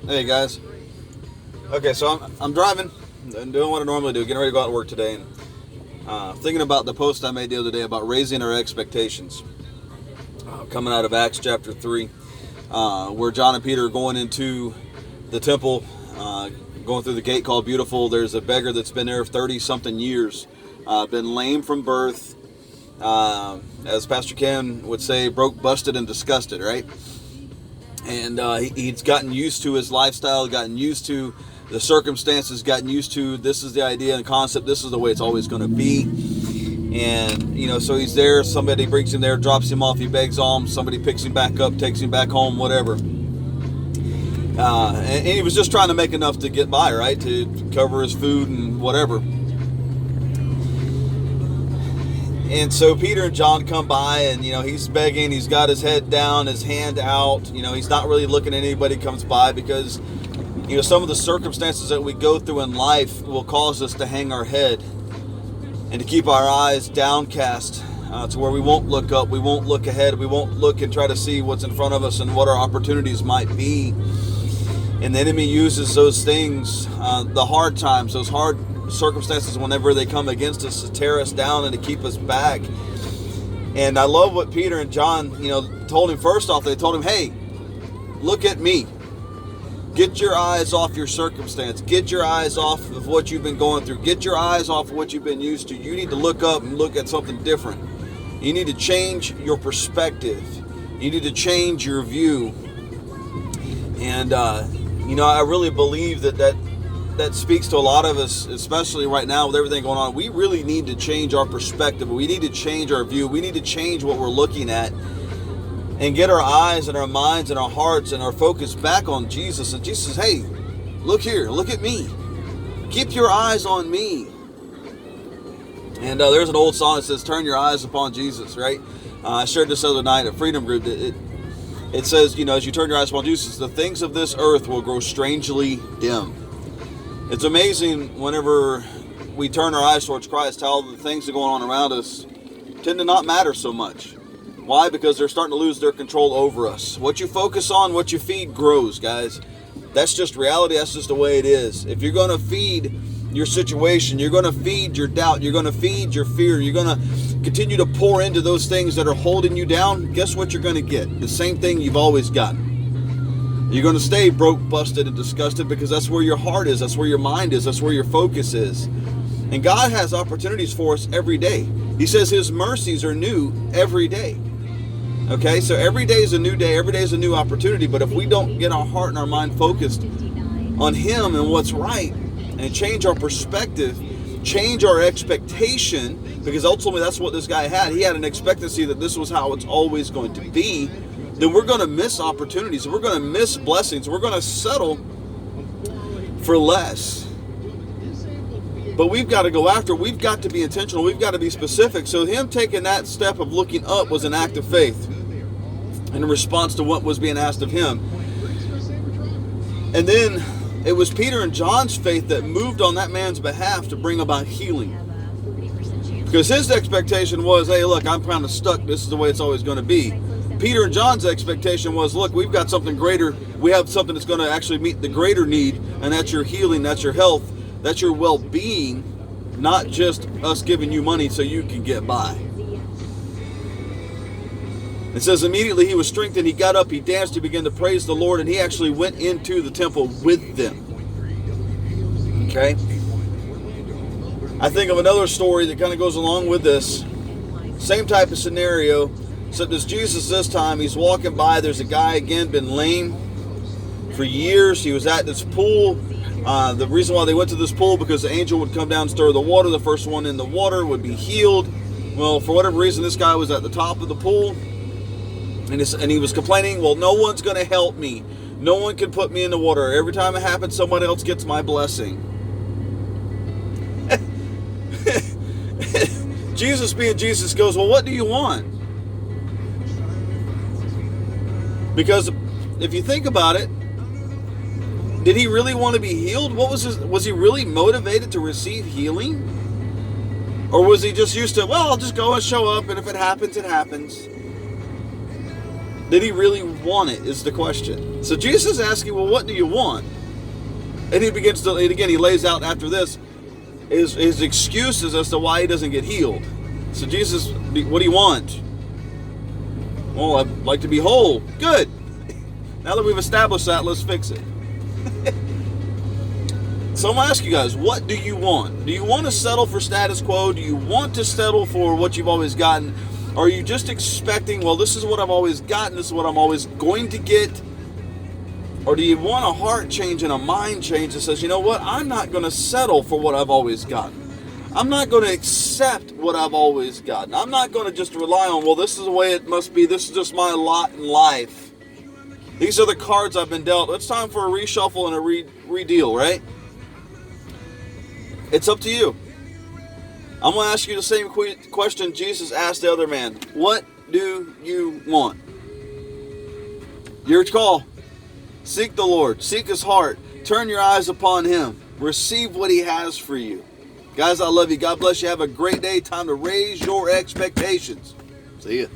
Hey guys. Okay, so I'm driving and doing what I normally do, getting ready to go out to work today, and thinking about the post I made the other day about raising our expectations. Coming out of Acts chapter 3, where John and Peter are going into the temple, going through the gate called Beautiful. There's a beggar that's been there 30 something years, been lame from birth, as Pastor Ken would say, broke, busted, and disgusted, right? And he's gotten used to his lifestyle, gotten used to the circumstances, gotten used to this is the idea and concept, this is the way it's always going to be. And, so he's there, somebody brings him there, drops him off, he begs alms, somebody picks him back up, takes him back home, whatever. And he was just trying to make enough to get by, right, to cover his food and whatever. And so Peter and John come by, and he's begging, he's got his head down, his hand out, he's not really looking at anybody comes by, because some of the circumstances that we go through in life will cause us to hang our head and to keep our eyes downcast, to where we won't look up, we won't look ahead, we won't look and try to see what's in front of us and what our opportunities might be. And the enemy uses those things, the hard times, those hard circumstances, whenever they come against us, to tear us down and to keep us back. And I love what Peter and John, told him. First off, they told him, hey, look at me. Get your eyes off your circumstance. Get your eyes off of what you've been going through. Get your eyes off of what you've been used to. You need to look up and look at something different. You need to change your perspective. You need to change your view. And, I really believe that speaks to a lot of us, especially right now with everything going on. We really need to change our perspective. We need to change our view. We need to change what we're looking at and get our eyes and our minds and our hearts and our focus back on Jesus. And Jesus says, hey, look here, look at me. Keep your eyes on me. And there's an old song that says, turn your eyes upon Jesus, right? I shared this other night at Freedom Group. It says, as you turn your eyes upon Jesus, the things of this earth will grow strangely dim. It's amazing whenever we turn our eyes towards Christ, how the things that are going on around us tend to not matter so much. Why? Because they're starting to lose their control over us. What you focus on, what you feed grows, guys. That's just reality. That's just the way it is. If you're going to feed your situation, you're going to feed your doubt, you're going to feed your fear, you're going to continue to pour into those things that are holding you down, guess what you're going to get? The same thing you've always gotten. You're going to stay broke, busted, and disgusted, because that's where your heart is, that's where your mind is, that's where your focus is. And God has opportunities for us every day. He says His mercies are new every day. Okay, so every day is a new day, every day is a new opportunity, but if we don't get our heart and our mind focused on Him and what's right, and change our perspective, change our expectation, because ultimately that's what this guy had. He had an expectancy that this was how it's always going to be. Then we're going to miss opportunities, we're going to miss blessings, we're going to settle for less. But we've got to go after, we've got to be intentional, we've got to be specific. So him taking that step of looking up was an act of faith in response to what was being asked of him. And then it was Peter and John's faith that moved on that man's behalf to bring about healing. Because his expectation was, hey, look, I'm kind of stuck, this is the way it's always going to be. Peter and John's expectation was, look, we've got something greater, we have something that's going to actually meet the greater need, and that's your healing, that's your health, that's your well-being, not just us giving you money so you can get by. It says immediately he was strengthened, he got up, he danced, he began to praise the Lord, and he actually went into the temple with them. Okay? I think of another story that kind of goes along with this. Same type of scenario, except as Jesus this time, he's walking by, there's a guy again, been lame for years. He was at this pool. The reason why they went to this pool, because the angel would come down and stir the water. The first one in the water would be healed. Well, for whatever reason, this guy was at the top of the pool. And he was complaining, well, no one's going to help me. No one can put me in the water. Every time it happens, someone else gets my blessing. Jesus being Jesus goes, well, what do you want? Because if you think about it, did he really want to be healed? Was he really motivated to receive healing? Or was he just used to, well, I'll just go and show up, and if it happens, it happens? Did he really want it is the question. So Jesus is asking, well, what do you want? And he begins to, and again, he lays out after this his excuses as to why he doesn't get healed. So Jesus, what do you want? Well, I'd like to be whole. Good. Now that we've established that, let's fix it. So I'm going to ask you guys, what do you want? Do you want to settle for status quo? Do you want to settle for what you've always gotten? Or are you just expecting, well, this is what I've always gotten, this is what I'm always going to get? Or do you want a heart change and a mind change that says, you know what, I'm not going to settle for what I've always gotten. I'm not going to accept what I've always gotten. I'm not going to just rely on, well, this is the way it must be. This is just my lot in life. These are the cards I've been dealt. It's time for a reshuffle and a redeal, right? It's up to you. I'm going to ask you the same question Jesus asked the other man. What do you want? Your call. Seek the Lord. Seek his heart. Turn your eyes upon him. Receive what he has for you. Guys, I love you. God bless you. Have a great day. Time to raise your expectations. See ya.